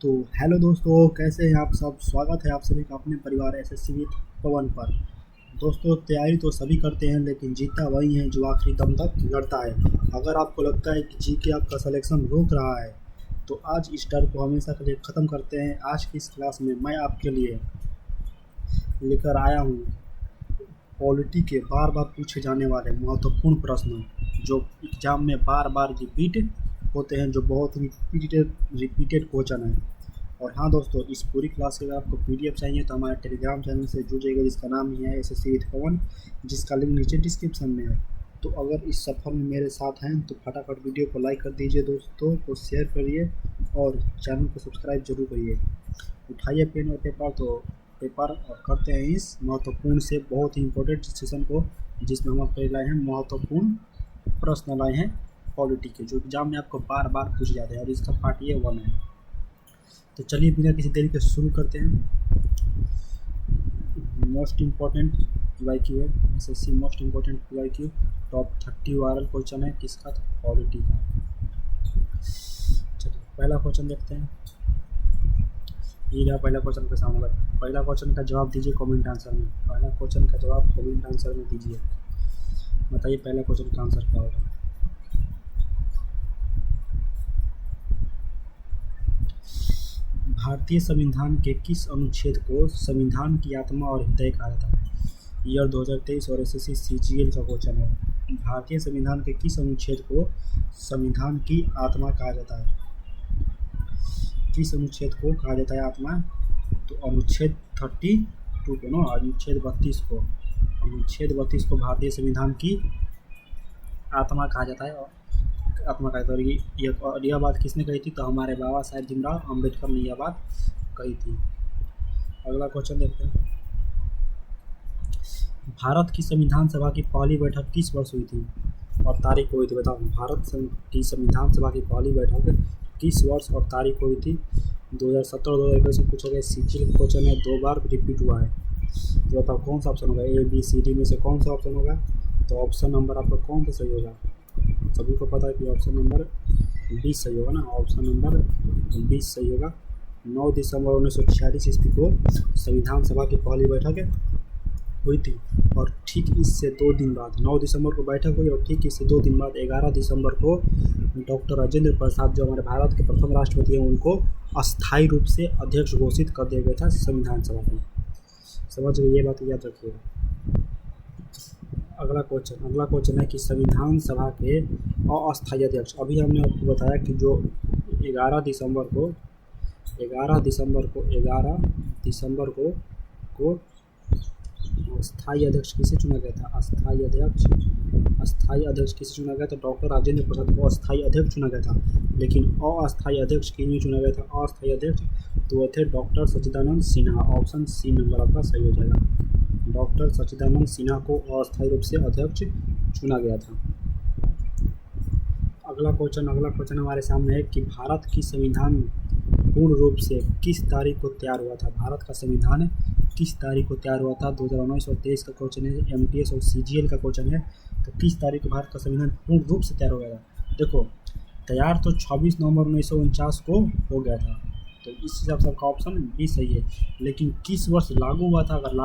तो हेलो दोस्तों, कैसे हैं आप सब। स्वागत है आप सभी का अपने परिवार एसएससी विद पवन पर। दोस्तों, तैयारी तो सभी करते हैं लेकिन जीतता वही है जो आखिरी दम तक लड़ता है। अगर आपको लगता है कि जी के आपका सिलेक्शन रोक रहा है तो आज इस डर को हमेशा के लिए ख़त्म करते हैं। आज की इस क्लास में मैं आपके लिए लेकर आया हूँ पॉलिटी के बार बार पूछे जाने वाले महत्वपूर्ण प्रश्न जो एग्ज़ाम में बार बार रिपीट होते हैं, जो बहुत ही रिपीटेड क्वेश्चन है। और हाँ दोस्तों, इस पूरी क्लास के अगर आपको पीडीएफ चाहिए तो हमारे टेलीग्राम चैनल से जुड़िएगा, जिसका नाम ही है एसएससी विद पवन, जिसका लिंक नीचे डिस्क्रिप्शन में है। तो अगर इस सफ़र में मेरे साथ हैं तो फटाफट वीडियो को लाइक कर दीजिए, दोस्तों को शेयर करिए और चैनल को सब्सक्राइब जरूर करिए। उठाइए पेन और पेपर और करते हैं इस महत्वपूर्ण से बहुत ही इम्पोर्टेंट सेशन को, जिसमें हम आपके लाए हैं महत्वपूर्ण प्रश्न लाए हैं पॉलिटी के, जो एग्जाम में आपको बार बार पूछे जाते हैं और इसका पार्ट ये 1 है। तो चलिए बिना किसी देरी के शुरू करते हैं। मोस्ट इम्पॉर्टेंट पीवाईक्यू है, SSC most important PYQ top 30 viral question है किसका, तो पॉलिटी का। चलिए पहला क्वेश्चन देखते हैं। ये रहा पहला क्वेश्चन के सामने। पहला क्वेश्चन का जवाब दीजिए कमेंट आंसर में। पहला क्वेश्चन का जवाब कमेंट आंसर में दीजिए। बताइए पहला क्वेश्चन का आंसर क्या होगा। भारतीय संविधान के किस अनुच्छेद को संविधान की आत्मा और हृदय कहा जाता है। ईयर 2023 और एसएससी सीजीएल का क्वेश्चन है। भारतीय संविधान के किस अनुच्छेद को संविधान की आत्मा कहा जाता है। किस अनुच्छेद को कहा जाता है आत्मा, तो अनुच्छेद 32 को ना, अनुच्छेद 32 को, अनुच्छेद 32 को भारतीय संविधान की आत्मा कहा जाता है। और आत्मा कहा जाता है। और यह बात किसने कही थी, तो हमारे बाबा साहेब भीमराव अम्बेडकर ने यह बात कही थी। अगला क्वेश्चन देखते हैं। भारत की संविधान सभा की पहली बैठक किस वर्ष हुई थी और तारीख हुई थी। बताओ भारत की संविधान सभा की पहली बैठक किस वर्ष और तारीख हुई थी। 2017-2021 में पूछा गया। सीजीएल का क्वेश्चन है, 2 बार रिपीट हुआ है। तो बताओ कौन सा ऑप्शन होगा, ए बी सी डी में से कौन सा ऑप्शन होगा। तो ऑप्शन नंबर आपका कौन सा सही होगा। सभी को पता है कि ऑप्शन नंबर 20 सही होगा ना, ऑप्शन नंबर 20 सही होगा। 9 दिसंबर 1946 ईस्वी को संविधान सभा की पहली बैठक हुई थी और ठीक इससे 2 दिन बाद 9 दिसंबर को बैठक हुई और ठीक इससे 2 दिन बाद 11 दिसंबर को डॉक्टर राजेंद्र प्रसाद, जो हमारे भारत के प्रथम राष्ट्रपति हैं, उनको अस्थायी रूप से अध्यक्ष घोषित कर दिया गया था संविधान सभा में। समझ गए, ये बात याद रखिएगा। अगला क्वेश्चन है कि संविधान सभा के अस्थायी अध्यक्ष, अभी हमने आपको बताया कि जो 11 दिसंबर को अस्थायी अध्यक्ष किसे चुना गया था। अस्थायी अध्यक्ष किसे चुना गया था, डॉक्टर राजेंद्र प्रसाद को अस्थायी अध्यक्ष चुना गया था। लेकिन अस्थायी अध्यक्ष किन्हें चुना गया था, अस्थायी अध्यक्ष तो थे डॉक्टर सच्चिदानंद सिन्हा। ऑप्शन सी नंबर आपका सही हो जाएगा। डॉक्टर सच्चिदानंद सिन्हा को अस्थायी रूप से अध्यक्ष चुना गया था। अगला क्वेश्चन हमारे सामने है कि भारत की संविधान पूर्ण रूप से किस तारीख को तैयार हुआ था। भारत का संविधान किस तारीख को तैयार हुआ था। 2019 और 23 का क्वेश्चन है, एमटीएस और सीजीएल का क्वेश्चन है। तो किस तारीख को भारत का संविधान पूर्ण रूप से तैयार हो गया था। देखो तैयार तो 26 नवंबर 1949 को हो गया था, तो इस हिसाब से आपका ऑप्शन बी सही है। लेकिन किस वर्ष लागू हुआ था, अगर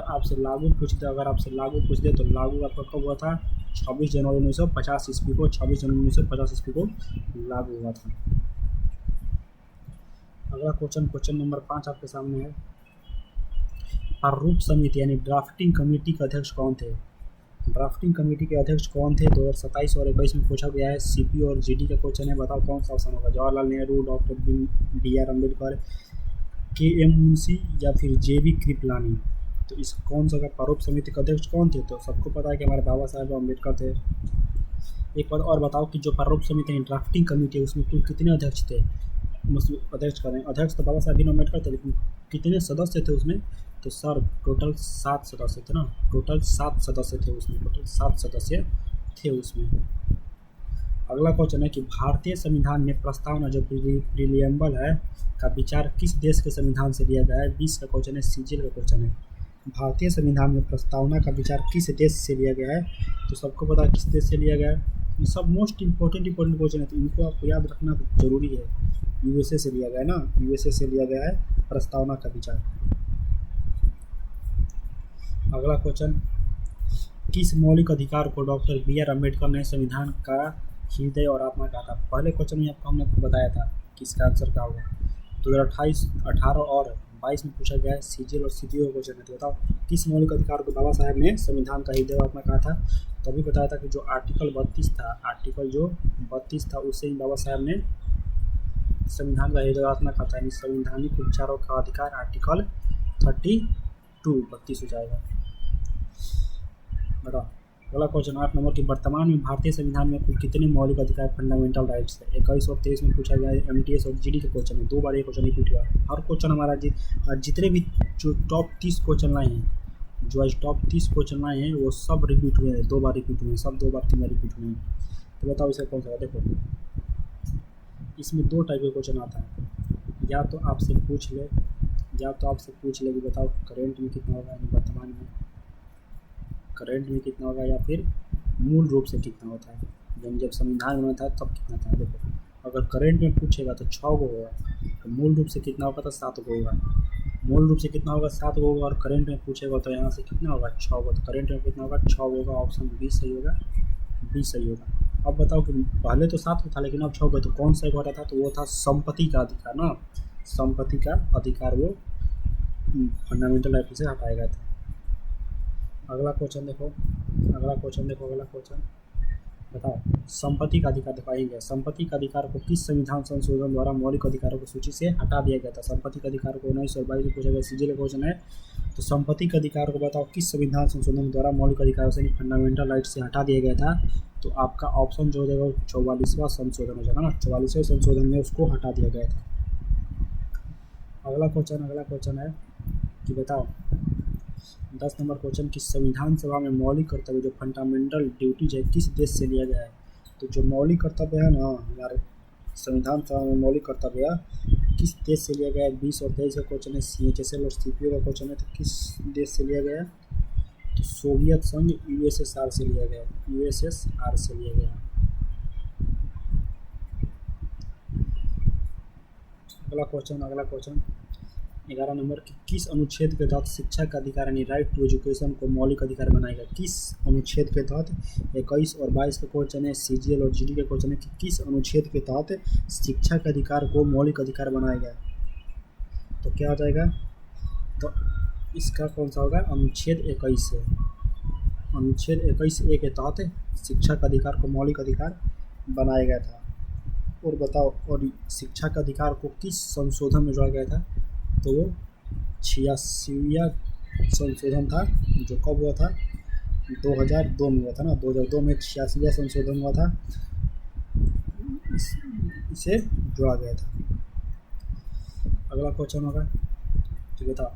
आपसे लागू पूछ दे तो लागू आपका कब हुआ था, 26 जनवरी 1950 ईस्वी को। 26 जनवरी 1950 ईस्वी को लागू हुआ था। अगला क्वेश्चन नंबर 5 आपके सामने है। प्रारूप समिति यानी ड्राफ्टिंग कमेटी के अध्यक्ष कौन थे। ड्राफ्टिंग कमेटी के अध्यक्ष कौन थे 2027 और 21 में पूछा गया है। सीपी और जीडी का क्वेश्चन है। बताओ कौन सा ऑप्शन होगा। Jawaharlal Nehru, doctor B R. Ambedkar, K M. Munshi या फिर जे.बी. कृपलानी। तो इस कौन सा का प्रारूप समिति के अध्यक्ष कौन थे, तो सबको पता है कि हमारे बाबा साहेब अम्बेडकर थे। एक बात और बताओ कि जो प्रारूप समिति ड्राफ्टिंग कमेटी है उसमें कुल कितने अध्यक्ष थे। अध्यक्ष कर रहे हैं, अध्यक्ष तो बाबा साहेब भीमराव अम्बेडकर थे, लेकिन कितने सदस्य थे उसमें, तो सर टोटल 7 सदस्य थे ना। टोटल 7 सदस्य थे उसमें। अगला क्वेश्चन है कि भारतीय संविधान में प्रस्तावना जो प्रीलियम्बल है का विचार किस देश के संविधान से लिया गया है। 20 का क्वेश्चन है, सीजीएल का क्वेश्चन है। भारतीय संविधान में प्रस्तावना का विचार किस देश से लिया गया है, तो सबको पता है किस देश से लिया गया है। ये सब मोस्ट इंपॉर्टेंट क्वेश्चन है, तो इनको आपको याद रखना जरूरी है। यूएसए से लिया गया है ना, यूएसए से लिया गया है प्रस्तावना का विचार। अगला क्वेश्चन, किस मौलिक अधिकार को डॉक्टर बी आर अम्बेडकर ने संविधान का हृदय और आत्मा कहा था? पहले क्वेश्चन में हमने आपको बताया था कि इसका आंसर क्या होगा। 2028, 18 और 22 में पूछा गया है, सीजीएल और सीपीओ क्वेश्चन है। तो बताओ किस मौलिक अधिकार को बाबा साहेब ने संविधान का हृदय और आत्मा कहा था? तो अभी बताया था कि जो आर्टिकल 32 था, आर्टिकल जो 32 था उससे ही बाबा साहेब ने संविधान का हृदय और आत्मा कहा था, यानी संवैधानिक उपचारों का अधिकार आर्टिकल 32 हो जाएगा। बताओ अगला क्वेश्चन 8 नंबर की, वर्तमान में भारतीय संविधान में कुल कितने मौलिक अधिकार फंडामेंटल राइट्स है? 21 और 23 में पूछा गया है। एमटीएस और जीडी के क्वेश्चन है, 2 बार ये क्वेश्चन रिपीट हुआ है। हर क्वेश्चन हमारा जितने भी जो टॉप 30 क्वेश्चन लाए हैं, जो आज टॉप 30 क्वेश्चन लाए हैं वो सब रिपीट हुए हैं, 2 बार रिपीट हुए हैं, सब 2 बार 3 बार रिपीट हुए हैं। तो बताओ इसे कौन सा है? देखो इसमें 2 टाइप के क्वेश्चन आता है, या तो आपसे पूछ ले कि बताओ करेंट में कितना होगा, यानी वर्तमान में करंट में कितना होगा, या फिर मूल रूप से कितना होता है, जब संविधान बना था तब कितना था। देखो अगर करंट में पूछेगा तो 6 गो होगा, तो मूल रूप से कितना होगा तो 7 गो होगा। मूल रूप से कितना होगा 7 गो होगा, और करंट में पूछेगा तो यहाँ से कितना होगा 6 गो, तो करंट में कितना होगा 6 गो होगा। ऑप्शन बी सही होगा, बी सही होगा। अब बताओ कि पहले तो 7 था लेकिन अब 6 गो, तो कौन सा घटा था? तो वो था संपत्ति का अधिकार ना, संपत्ति का अधिकार वो फंडामेंटल राइट से हटाया गया था। अगला क्वेश्चन देखो, अगला क्वेश्चन बताओ संपत्ति का अधिकार दिखाएंगे। संपत्ति का अधिकार को किस संविधान संशोधन द्वारा मौलिक अधिकारों की सूची से हटा दिया गया था? संपत्ति का अधिकार को 19 और 22 में पूछा गया, सीजीएल क्वेश्चन है। तो संपत्ति का अधिकार को बताओ किस संविधान संशोधन द्वारा मौलिक अधिकारों से फंडामेंटल राइट से हटा दिया गया था? तो आपका ऑप्शन जो हो जाएगा 44वां संशोधन हो जाएगा ना, 44वें संशोधन में उसको हटा दिया गया था। अगला क्वेश्चन है कि बताओ 10 नंबर क्वेश्चन की, संविधान सभा में मौलिक कर्तव्य जो फंडामेंटल ड्यूटीज है किस देश से लिया गया है? तो जो मौलिक कर्तव्य है ना हमारे संविधान सभा में मौलिक कर्तव्य किस देश से लिया गया है? 20 और 23 का क्वेश्चन है। सीएचएसएल और सीपीओ का क्वेश्चन है, तो किस देश से लिया गया है? तो सोवियत संघ यूएसएसआर से लिया गया है, यूएसएसआर से लिया गया है। अगला क्वेश्चन 11 नंबर की, किस अनुच्छेद के तहत शिक्षा का अधिकार यानी राइट टू एजुकेशन को मौलिक अधिकार बनाएगा? किस अनुच्छेद के तहत? 21 और 22 का क्वेश्चन है। सीजीएल और जीडी का क्वेश्चन है कि किस अनुच्छेद के तहत शिक्षा के अधिकार को मौलिक अधिकार बनाएगा? तो क्या हो जाएगा? तो इसका कौन सा होगा? अनुच्छेद 21 है, अनुच्छेद 21A के तहत शिक्षा का अधिकार को मौलिक अधिकार बनाया गया था। और बताओ, और शिक्षा का अधिकार को किस संशोधन में जोड़ा गया था? तो वो 86वां संशोधन था, जो कब हुआ था? 2002 में हुआ था ना, 2002 में 86वां संशोधन हुआ था, इसे जोड़ा गया था। अगला क्वेश्चन होगा, तो बताओ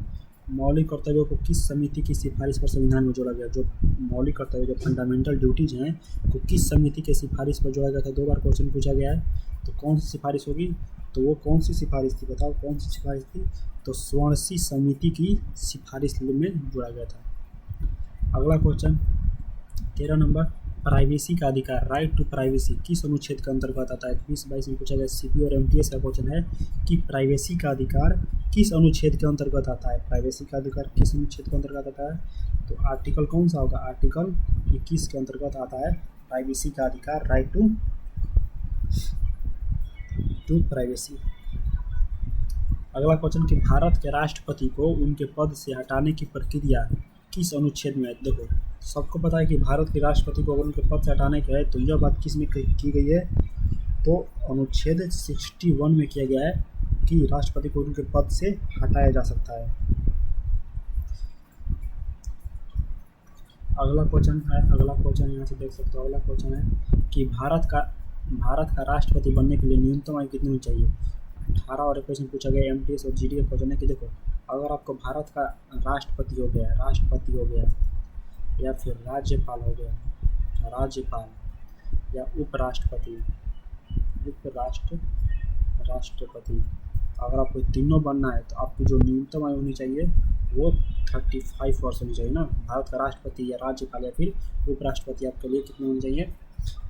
मौलिक कर्तव्यों को किस समिति की सिफारिश पर संविधान में जोड़ा गया? जो मौलिक कर्तव्य जो फंडामेंटल ड्यूटीज हैं तो किस समिति के सिफारिश पर जोड़ा गया था? 2 बार क्वेश्चन पूछा गया है। तो कौन सी सिफारिश होगी? तो वो कौन सी सिफारिश थी? बताओ कौन सी सिफारिश थी? तो स्वर्ण समिति की सिफारिश में जोड़ा गया था। अगला क्वेश्चन 13 नंबर, प्राइवेसी का अधिकार राइट टू प्राइवेसी किस अनुच्छेद के अंतर्गत आता है? 20-22 में पूछा गया। सीपीओ और एमटीएस का क्वेश्चन है कि प्राइवेसी का अधिकार किस अनुच्छेद के अंतर्गत आता है? प्राइवेसी का अधिकार किस अनुच्छेद के अंतर्गत आता है? तो आर्टिकल कौन सा होगा? आर्टिकल 21 के अंतर्गत आता है प्राइवेसी का अधिकार, राइट टू प्राइवेसी। अगला क्वेश्चन कि भारत के राष्ट्रपति को उनके पद से हटाने की प्रक्रिया किस अनुच्छेद में है? देखो सबको पता है कि भारत के राष्ट्रपति को उनके पद से हटाने का है, तो यह बात किस में की गई है? तो अनुच्छेद 61 में किया गया है कि राष्ट्रपति को उनके पद से हटाया जा सकता है। अगला क्वेश्चन यहाँ से देख सकते हो। अगला क्वेश्चन है कि भारत का राष्ट्रपति बनने के लिए न्यूनतम आयु कितनी होनी चाहिए? 18 और 21 में पूछा गया। एमटीएस और जीडी का क्वेश्चन है कि देखो अगर आपको भारत का राष्ट्रपति हो गया या फिर राज्यपाल हो गया, या उपराष्ट्रपति, राष्ट्रपति, अगर आपको तीनों बनना है तो आपकी जो न्यूनतम आयु होनी चाहिए वो 35 वर्ष होनी चाहिए ना। भारत का राष्ट्रपति या राज्यपाल या फिर उपराष्ट्रपति आपके लिए कितने होने चाहिए?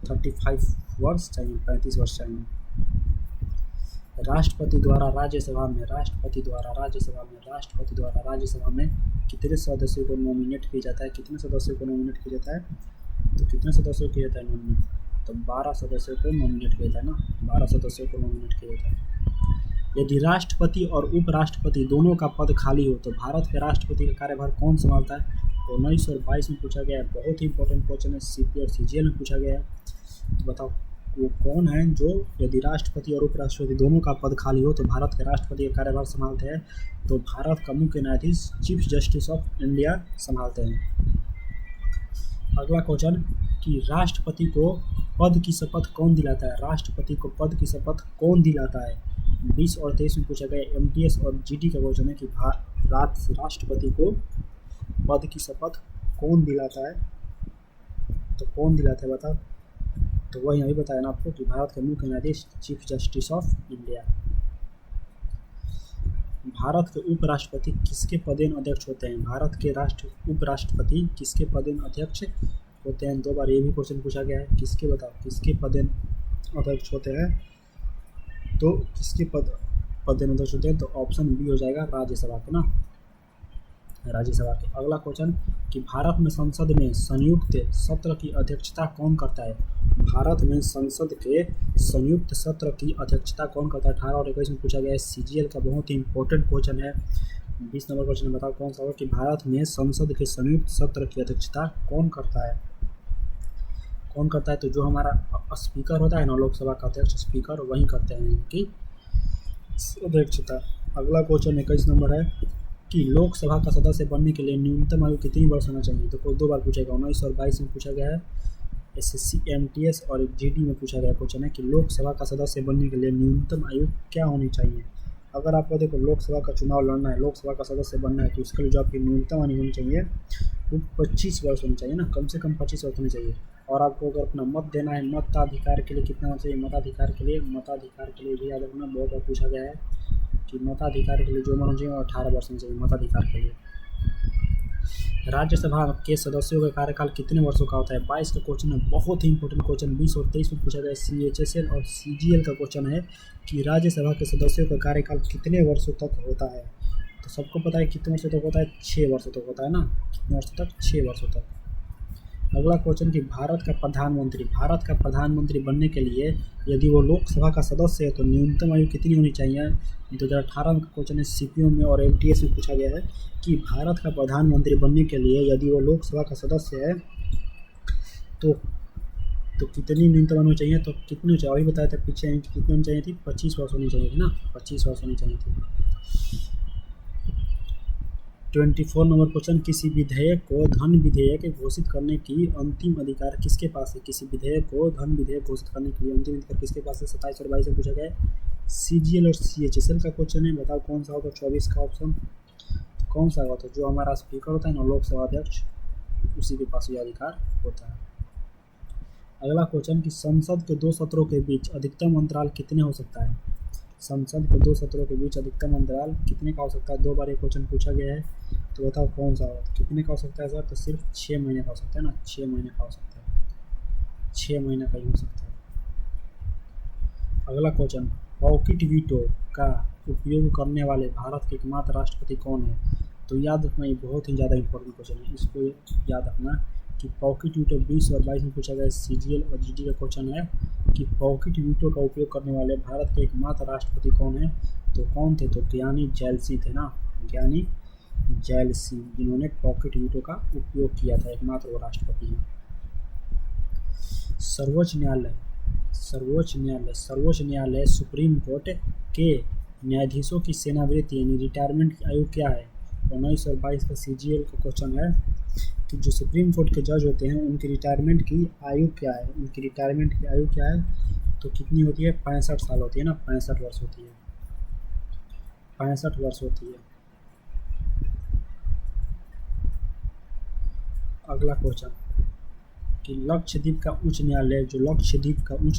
35 वर्ष चाहिए, 35 वर्ष चाहिए। राष्ट्रपति द्वारा राज्यसभा में कितने सदस्यों को नॉमिनेट किया जाता है? कितने सदस्यों को नॉमिनेट किया जाता है? तो कितने सदस्यों किया जाता है नॉमिनेट? तो 12 सदस्यों को नॉमिनेट किया जाता है ना, 12 सदस्यों को नॉमिनेट किया जाता है। यदि राष्ट्रपति और उपराष्ट्रपति दोनों का पद खाली हो तो भारत के राष्ट्रपति का कार्यभार कौन संभालता है? 19 और 22 में पूछा गया है, बहुत ही इंपॉर्टेंट क्वेश्चन है, सीपी और सीजीएल में पूछा गया है। तो बताओ वो कौन है जो यदि राष्ट्रपति और उपराष्ट्रपति दोनों का पद खाली हो तो भारत के राष्ट्रपति का कार्यभार संभालते हैं? तो भारत का मुख्य न्यायाधीश चीफ जस्टिस ऑफ इंडिया संभालते हैं। अगला क्वेश्चन कि राष्ट्रपति को पद की शपथ कौन दिलाता है? राष्ट्रपति को पद की शपथ कौन दिलाता है? 20 और 23 में पूछा गया एमटीएस और जीडी का क्वेश्चन है कि राष्ट्रपति को पद की शपथ कौन दिलाता है? तो कौन दिलाता है बताओ? तो वही अभी बताया ना आपको कि भारत के मुख्य न्यायाधीश chief justice of India. Bharat के उपराष्ट्रपति किसके पदेन अध्यक्ष होते हैं? भारत के उपराष्ट्रपति किसके पदेन अध्यक्ष होते हैं? 2 बार ये भी क्वेश्चन पूछा गया है, किसके बताओ किसके पदेन अध्यक्ष होते हैं? तो किसके पदेन अध्यक्ष होते हैं? तो ऑप्शन बी हो जाएगा राज्यसभा के ना, राज्यसभा के। अगला क्वेश्चन कि भारत में संसद में संयुक्त सत्र की अध्यक्षता कौन करता है? भारत में संसद के संयुक्त सत्र की अध्यक्षता कौन करता है? 18 और 21 में पूछा गया है, सीजीएल का बहुत ही इंपॉर्टेंट क्वेश्चन है। 20 नंबर क्वेश्चन बताओ कौन सा होगा कि भारत में संसद के संयुक्त सत्र की अध्यक्षता कौन करता है? कौन करता है? तो जो हमारा स्पीकर होता है ना, लोकसभा का अध्यक्ष स्पीकर, वही करते हैं कि अध्यक्षता। अगला क्वेश्चन 21 नंबर है कि लोकसभा का सदस्य बनने के लिए न्यूनतम आयु कितनी वर्ष होना चाहिए? तो कोई 2 बार पूछेगा, 19 और 22 में पूछा गया है, एसएससी एमटीएस और जीडी में पूछा गया क्वेश्चन है कि लोकसभा का सदस्य बनने के लिए न्यूनतम आयु क्या होनी चाहिए? अगर आपको देखो लोकसभा का चुनाव लड़ना है, लोकसभा का सदस्य बनना है, तो उसके लिए जो आपकी न्यूनतम आयु होनी चाहिए वो 25 वर्ष होनी चाहिए ना, कम से कम 25 वर्ष होनी चाहिए। और आपको अगर अपना मत देना है, मताधिकार के लिए कितना होना चाहिए? मताधिकार के लिए भी याद रखना, बहुत बार पूछा गया है कि मताधिकार के लिए जो होना चाहिए वो 18 वर्ष होना चाहिए मताधिकार के लिए। राज्यसभा के सदस्यों का कार्यकाल कितने वर्षों का होता है? 22 का क्वेश्चन है, बहुत ही इंपॉर्टेंट क्वेश्चन। 20 और 23 में पूछा गया सीएचएसएल और सीजीएल का क्वेश्चन है कि राज्यसभा के सदस्यों का कार्यकाल कितने वर्षों तक होता है? तो सबको पता है कितने वर्षों तक होता है? 6 वर्षों तक होता है ना, कितने वर्षों तक? 6 वर्षों तक। अगला क्वेश्चन कि भारत का प्रधानमंत्री बनने के लिए यदि वो लोकसभा का सदस्य है तो न्यूनतम आयु कितनी होनी चाहिए? 2018 का क्वेश्चन है, सीपीओ में और एमटीएस में पूछा गया है कि भारत का प्रधानमंत्री बनने के लिए यदि वो लोकसभा का सदस्य है तो कितनी न्यूनतम होनी चाहिए? तो कितनी चाहिए अभी बताया था पीछे कि कितनी होनी चाहिए थी? 25 वर्ष होनी चाहिए थी ना, 25 वर्ष होनी चाहिए थी। 24 नंबर क्वेश्चन, किसी विधेयक को धन विधेयक घोषित करने की अंतिम अधिकार किसके पास है? किसी विधेयक को धन विधेयक घोषित करने के लिए अंतिम अधिकार किसके पास है? 27 और 22 में पूछा गया है, सीजीएल और सीएचएसएल का क्वेश्चन है। बताओ कौन सा होगा? 24 का ऑप्शन कौन सा होगा? तो जो हमारा स्पीकर होता है ना, लोकसभा अध्यक्ष, उसी के पास ये अधिकार होता है। अगला क्वेश्चन कि संसद के 2 सत्रों के बीच अधिकतम अंतराल कितने हो सकता है? संसद के 2 सत्रों के बीच अधिकतम अंतराल कितने का हो सकता है? 2 बार ये क्वेश्चन पूछा गया है, तो बताओ कौन सा होगा? कितने का हो सकता है सर? तो सिर्फ 6 महीने का हो सकता है ना, 6 महीने का हो सकता है, 6 महीने का ही हो सकता है। अगला क्वेश्चन, पॉकेट वीटो का उपयोग करने वाले भारत के एकमात्र राष्ट्रपति कौन है? तो याद रखना, ये बहुत ही ज़्यादा इंपॉर्टेंट क्वेश्चन है, इसको याद रखना कि पॉकेट वीटो 20 और 22 में पूछा गया। सीजीएल और जीडी का क्वेश्चन है कि पॉकेट वीटो का उपयोग करने वाले भारत के एकमात्र राष्ट्रपति कौन है? तो कौन थे? तो ज्ञानी जैल सिंह थे ना, ज्ञानी जैल सिंह, जिन्होंने पॉकेट वीटो का उपयोग किया था, एकमात्र वो राष्ट्रपति हैं। सर्वोच्च न्यायालय सुप्रीम कोर्ट के न्यायाधीशों की सेवानिवृत्ति यानी रिटायरमेंट की आयु क्या है? 19 और 22 का सीजीएल का क्वेश्चन है कि जो सुप्रीम कोर्ट के जज होते हैं उनकी रिटायरमेंट की आयु क्या है? उनकी रिटायरमेंट की आयु क्या है? तो कितनी होती है? 65 साल होती है ना, 65 वर्ष होती है, 65 वर्ष होती है। अगला क्वेश्चन कि लक्षद्वीप का उच्च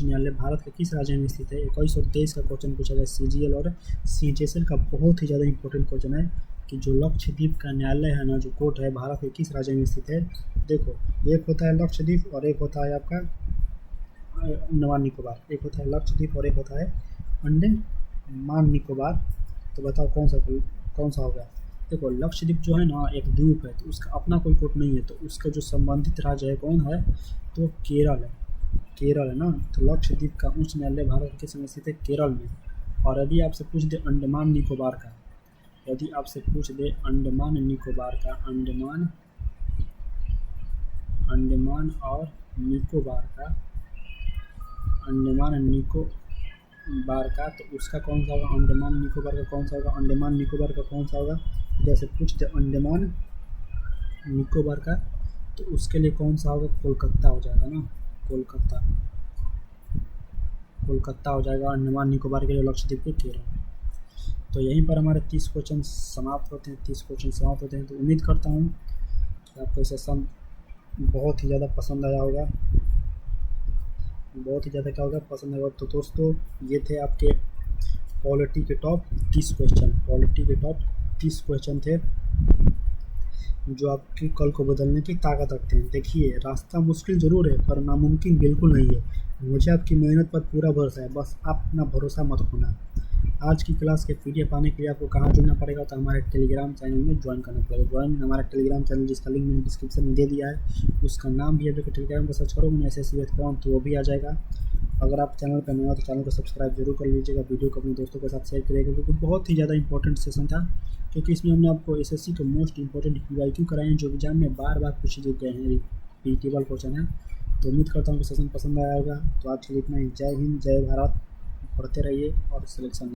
न्यायालय भारत के किस राज्य में स्थित है? 21 और 23 का क्वेश्चन पूछा गया। सीजीएल और सीएचएसएल का बहुत ही ज़्यादा इंपॉर्टेंट क्वेश्चन है कि जो लक्षद्वीप का न्यायालय है ना, जो कोर्ट है, भारत के किस राज्य में स्थित है? देखो, एक होता है लक्षद्वीप और एक होता है आपका अंडमान निकोबार, एक होता है लक्षद्वीप और एक होता है अंडमान निकोबार। तो बताओ कौन सा होगा। देखो लक्षद्वीप जो है ना एक द्वीप है, तो उसका अपना कोई कोर्ट नहीं है, तो उसका जो संबंधित राज्य है कौन है, तो केरल है। केरल है ना। तो लक्षद्वीप का उच्च न्यायालय भारत के समय स्थित है केरल में। और यदि आपसे पूछ दे अंडमान निकोबार का, यदि आपसे पूछ दे अंडमान निकोबार का, अंडमान और निकोबार का, अंडमान निकोबार का, तो उसका कौन सा होगा, अंडमान निकोबार का कौन सा होगा, अंडमान निकोबार का कौन सा होगा। जैसे पूछ दे अंडमान निकोबार का, तो उसके लिए कौन सा होगा, कोलकाता हो जाएगा ना, कोलकाता हो जाएगा अंडमान निकोबार के लिए, लक्षद्वीप के केरल। तो यहीं पर हमारे 30 क्वेश्चन समाप्त होते हैं। तो उम्मीद करता हूँ कि आपको सेशन बहुत ही ज़्यादा पसंद आया होगा, पसंद आया। तो दोस्तों ये थे आपके पॉलिटी के टॉप 30 क्वेश्चन थे जो आपकी कल को बदलने की ताकत रखते हैं। देखिए रास्ता मुश्किल ज़रूर है पर नामुमकिन बिल्कुल नहीं है। मुझे आपकी मेहनत पर पूरा भरोसा है, बस आप अपना भरोसा मत खोना। आज की क्लास के PDF पाने के लिए आपको कहाँ जुड़ना पड़ेगा, तो हमारे टेलीग्राम चैनल में ज्वाइन करना पड़ेगा। हमारा टेलीग्राम चैनल जिसका लिंक मैंने डिस्क्रिप्शन में दे दिया है, उसका नाम भी है, टेलीग्राम पर सर्च करोगे ना SSC बैच फॉर्म, तो वो भी आ जाएगा। अगर आप चैनल पर नए हो तो चैनल को सब्सक्राइब जरूर कर लीजिएगा, वीडियो को अपने दोस्तों के साथ शेयर करिएगा, क्योंकि बहुत ही ज़्यादा इंपॉर्टेंट सेशन था, क्योंकि इसमें हमने आपको SSC के मोस्ट इंपॉर्टेंट PYQ कराए हैं जो एग्जाम में बार बार पूछे गए हैं, रिपीटेबल क्वेश्चन है। तो उम्मीद करता हूँ कि सेशन पसंद आया होगा। तो आज के लिए इतना ही। जय हिंद, जय भारत, पढ़ते रहिए और सिलेक्शन